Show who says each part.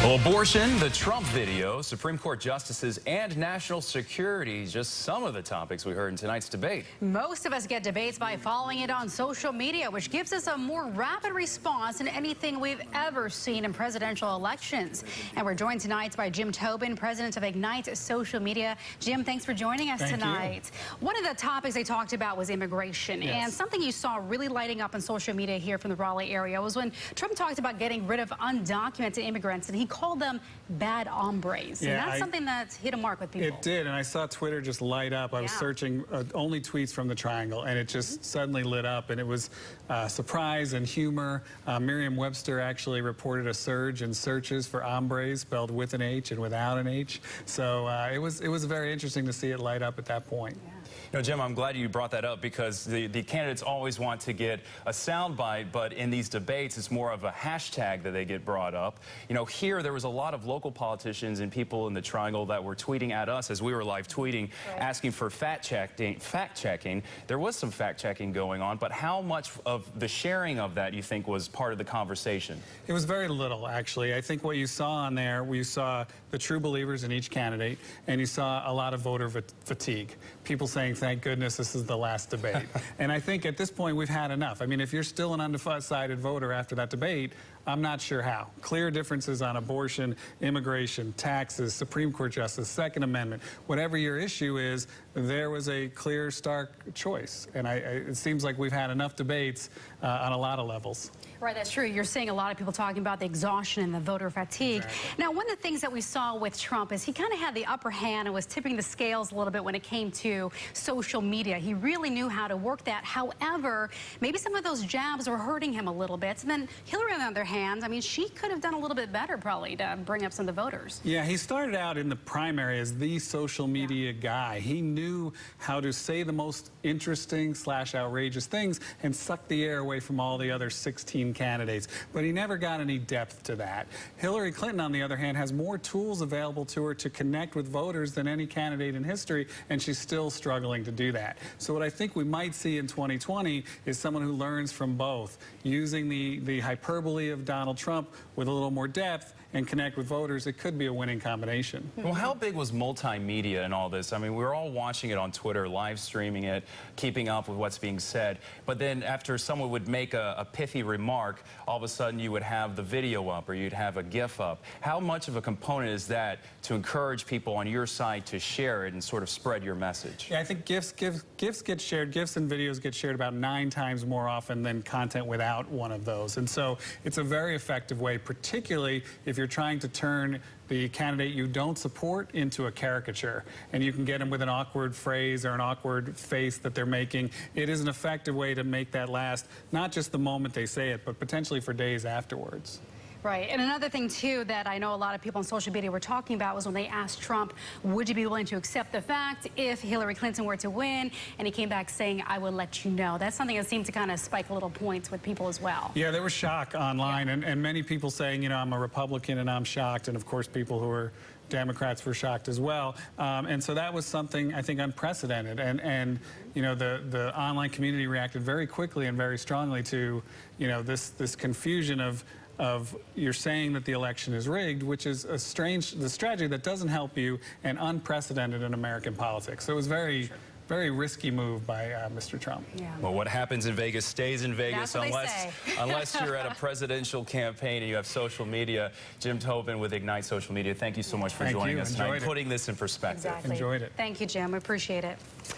Speaker 1: Well, abortion, the Trump video, Supreme Court justices, and national security, just some of the topics we heard in tonight's debate.
Speaker 2: Most of us get debates by following it on social media, which gives us a more rapid response than anything we've ever seen in presidential elections. And we're joined tonight by Jim Tobin, president of Ignite Social Media. Jim, thanks for joining us tonight. One of the topics they talked about was immigration. Yes. And something you saw really lighting up on social media here from the Raleigh area was when Trump talked about getting rid of undocumented immigrants, and he called them bad hombres.
Speaker 3: Yeah,
Speaker 2: and that's something that's hit a mark with people.
Speaker 3: It did, and I saw Twitter just light up. I was searching only tweets from the Triangle, and it just suddenly lit up, and it was surprise and humor. Merriam-Webster actually reported a surge in searches for hombres, spelled with an H and without an H. So it was very interesting to see it light up at that point.
Speaker 2: Yeah.
Speaker 1: You know, Jim, I'm glad you brought that up because the candidates always want to get a soundbite, but in these debates, it's more of a hashtag that they get brought up. You know, here there was a lot of local politicians and people in the Triangle that were tweeting at us as we were live tweeting, asking for fact-checking. There was some fact-checking going on, but how much of the sharing of that you think was part of the conversation?
Speaker 3: It was very little, actually. I think what you saw on there, you saw the true believers in each candidate, and you saw a lot of voter fatigue. People saying, thank goodness this is the last debate. And I think at this point we've had enough. I mean, if you're still an undecided voter after that debate, I'm not sure how. Clear differences on abortion, immigration, taxes, Supreme Court justice, Second Amendment, whatever your issue is, there was a clear, stark choice. And it seems like we've had enough debates on a lot of levels.
Speaker 2: Right, that's true. You're seeing a lot of people talking about the exhaustion and the voter fatigue. Exactly. Now, one of the things that we saw with Trump is he kind of had the upper hand and was tipping the scales a little bit when it came to social media. He really knew how to work that. However, maybe some of those jabs were hurting him a little bit. And then Hillary, on the other hand, I mean, she could have done a little bit better probably to bring up some of the voters.
Speaker 3: Yeah, he started out in the primary as the social media guy. He knew how to say the most interesting / outrageous things and suck the air away from all the other 16 candidates, but he never got any depth to that. Hillary Clinton, on the other hand, has more tools available to her to connect with voters than any candidate in history, and she's still struggling to do that. So what I think we might see in 2020 is someone who learns from both, using the hyperbole of Donald Trump with a little more depth and connect with voters. It could be a winning combination.
Speaker 1: Well, how big was multimedia in all this? I mean, we were all watching it on Twitter, live streaming it, keeping up with what's being said. But then after someone would make a pithy remark, all of a sudden you would have the video up or you'd have a GIF up. How much of a component is that to encourage people on your side to share it and sort of spread your message?
Speaker 3: Yeah, I think GIFs get shared. GIFs and videos get shared about 9 times more often than content without one of those. And so it's a very effective way, particularly if you're trying to turn the candidate you don't support into a caricature, and you can get them with an awkward phrase or an awkward face that they're making. It is an effective way to make that last, not just the moment they say it, but potentially for days afterwards.
Speaker 2: Right. And another thing, too, that I know a lot of people on social media were talking about was when they asked Trump, would you be willing to accept the fact if Hillary Clinton were to win? And he came back saying, I will let you know. That's something that seemed to kind of spike little points with people as well.
Speaker 3: Yeah, there was shock online, and many people saying, you know, I'm a Republican and I'm shocked. And, of course, people who are Democrats were shocked as well. And so that was something, I think, unprecedented. And you know, the online community reacted very quickly and very strongly to, you know, this confusion of you're saying that the election is rigged, which is the strategy that doesn't help you and unprecedented in American politics. So it was very risky move by Mr. Trump.
Speaker 2: Yeah.
Speaker 1: Well, what happens in Vegas stays in Vegas unless you're at a presidential campaign and you have social media. Jim Tobin with Ignite Social Media, thank you so much for joining us tonight, putting this in perspective.
Speaker 2: Exactly.
Speaker 3: Enjoyed it.
Speaker 2: Thank you, Jim. We appreciate it.